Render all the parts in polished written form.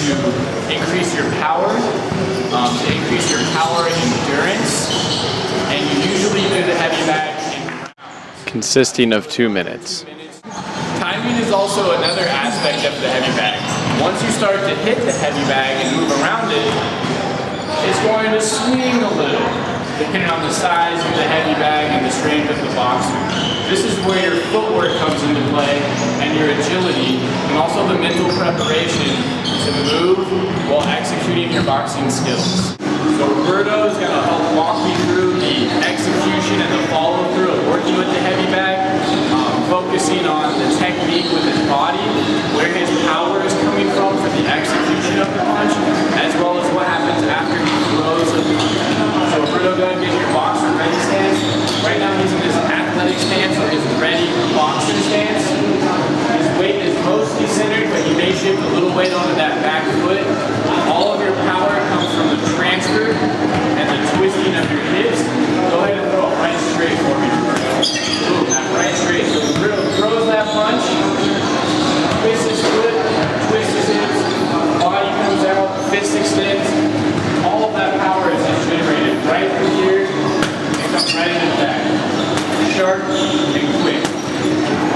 to increase your power, and endurance, and you usually do the heavy bag in consisting of 2 minutes. Timing is also another aspect of the heavy bag. Once you start to hit the heavy bag and move around it, it's going to swing a little, depending on the size of the heavy bag and the strength of the boxer. This is where your footwork comes into play, and your agility, and also the mental preparation to move while executing your boxing skills. So Roberto is going to help walk me through the execution and the follow-through of working with the heavy bag, focusing on the technique with his body, where his power is coming from for the execution of the punch, as well as what happens after he throws the punch. So Roberto, go ahead and get your boxer ready stance. Right now he's in his athletic stance or his ready boxer stance. His weight is mostly centered, but he may shift a little weight onto that back foot. All of your power comes from the transfer and the twisting of your hips. Go ahead and throw it right straight for me, Roberto. Boom, that right straight. So Roberto throws that punch, twists his foot, twists his hips, body comes out, fist extends. All of that power is just generated right through here and comes right into the back. Sharp and quick.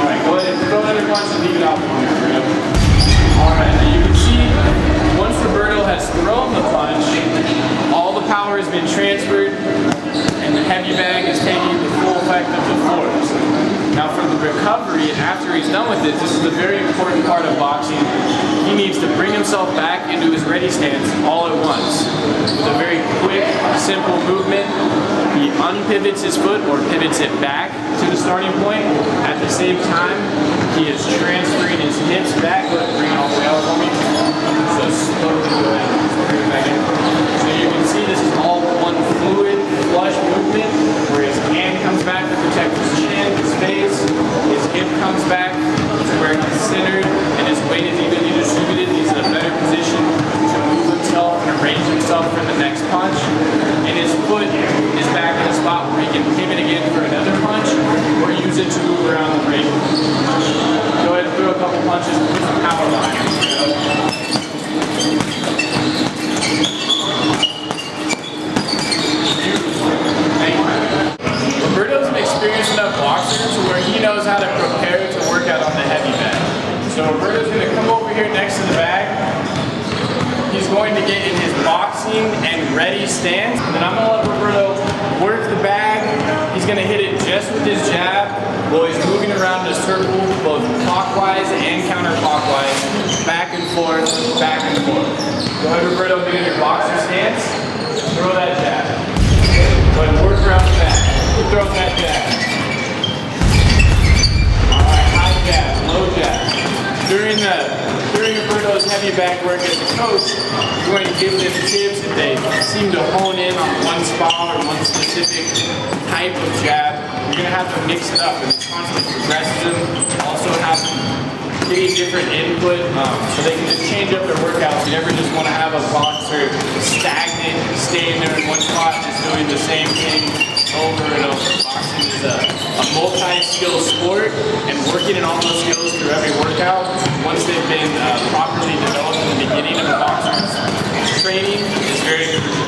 Alright, go ahead and throw another punch and leave it out for me, Roberto. Alright, now you can see once Roberto has thrown the punch, all the power has been transferred and the heavy bag is taking the full effect of the force. Now for the recovery, and after he's done with it, this is a very important part of boxing. He needs to bring himself back into his ready stance all at once. With a very quick, simple movement, he unpivots his foot or pivots it back to the starting point. At the same time, he is transferring his hips back. Go ahead and bring it all the way out for me. So slowly go ahead and bring it back in. So you can see this is all one fluid, flush movement, where his hand comes back to protect his chin, his face, his hip comes back to where he's centered, and his weight is evenly distributed. He's in a better position to move himself and arrange himself for the next punch. And his foot is back in a spot where he can pivot again for another punch, or use it to move around the ring. Go ahead and throw a couple punches and put some power behind him. Roberto's an experienced enough boxer to where he knows how to prepare to work out on the heavy bag. So Roberto's going to come over here next to the bag. He's going to get in his boxing and ready stance. And then I'm going to let Roberto work the bag. He's going to hit it just with his jab while he's moving around in a circle, both clockwise and counterclockwise, back and forth, back and forth. Go ahead, Roberto, get in your boxing stance. Throw that jab. Go ahead and work around the back. Throw that jab. Alright, high jab, low jab. During Roberto's heavy bag work as a coach, you're going to give them tips if they seem to hone in on one spot or one specific type of jab. You're going to have to mix it up and constantly progress them. Also have pretty different input so they can just change up their workouts. You never just want to have a boxer stagnant, staying there in one spot, just doing the same thing over and over. Boxing is a multi-skill sport, and working in all those skills through every workout, once they've been properly developed in the beginning of a boxer's training, is very crucial.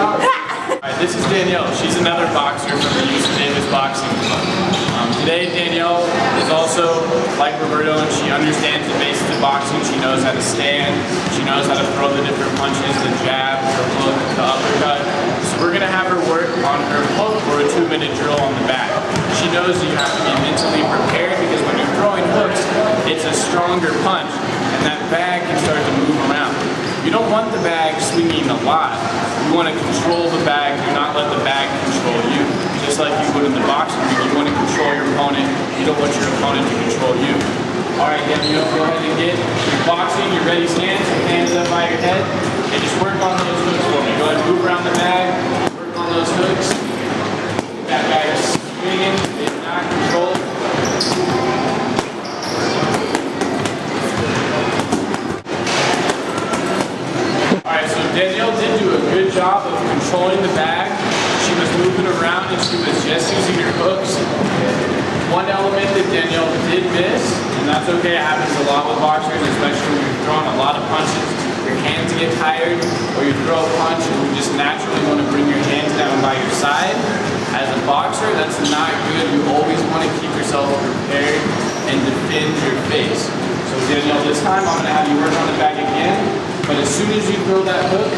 Alright, this is Danielle. She's another boxer from the Houston Davis Boxing Club. Today, Danielle is also like Roberto, and she understands the basics of boxing. She knows how to stand. She knows how to throw the different punches, the jab, the hook, the uppercut. So we're going to have her work on her hook for a 2-minute drill on the back. She knows that you have to be mentally prepared because when you're throwing hooks, it's a stronger punch, and that bag can start to move around. You don't want the bag swinging a lot. You want to control the bag, do not let the bag control you. Just like you would in the boxing ring, you want to control your opponent. You don't want your opponent to control you. Alright, Danielle, go ahead and get your boxing, your ready stance, your hands up by your head, and just work on those hooks for me. Go ahead and move around the bag, work on those hooks. That bag is swinging, it's not controlled. Alright, so Danielle did do a good job of controlling the bag. She was moving around and she was just using her hooks. one element that Danielle did miss, and that's okay, it happens a lot with boxers, especially when you're throwing a lot of punches. Your hands get tired, or you throw a punch and you just naturally want to bring your hands down by your side. As a boxer, that's not good. You always want to keep yourself prepared and defend your face. So Danielle, this time I'm going to have you work on the back again, but as soon as you throw that hook,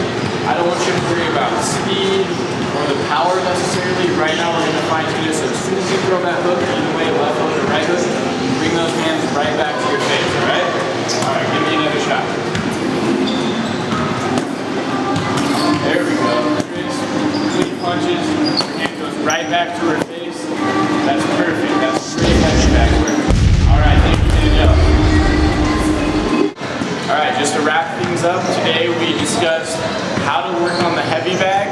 I don't want you to worry about speed or the power necessarily. Right now we're going to fine tune it, so as soon as you throw that hook, either way, left hook or right hook, you bring those hands right back to your face, alright? Alright, give me another shot. There we go. Quick punches, hand goes right back to her face. That's perfect, that's straight heavy back work. Alright, thank you, Danielle. Alright, just to wrap things up, today we discussed how to work on the heavy bag.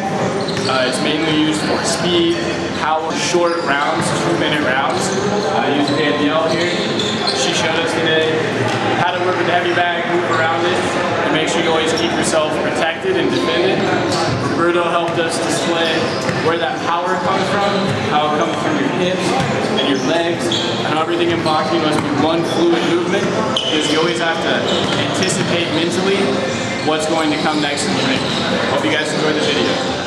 It's mainly used for speed, power, short rounds, 2-minute rounds. I used Danielle here. She showed us today how to work with the heavy bag, move around it, and make sure you always keep yourself protected and defended. Roberto helped us display where that power comes from, how it comes from your hips and your legs, and how everything in boxing must be one fluid movement, because you always have to anticipate mentally what's going to come next in the ring. Hope you guys enjoyed the video.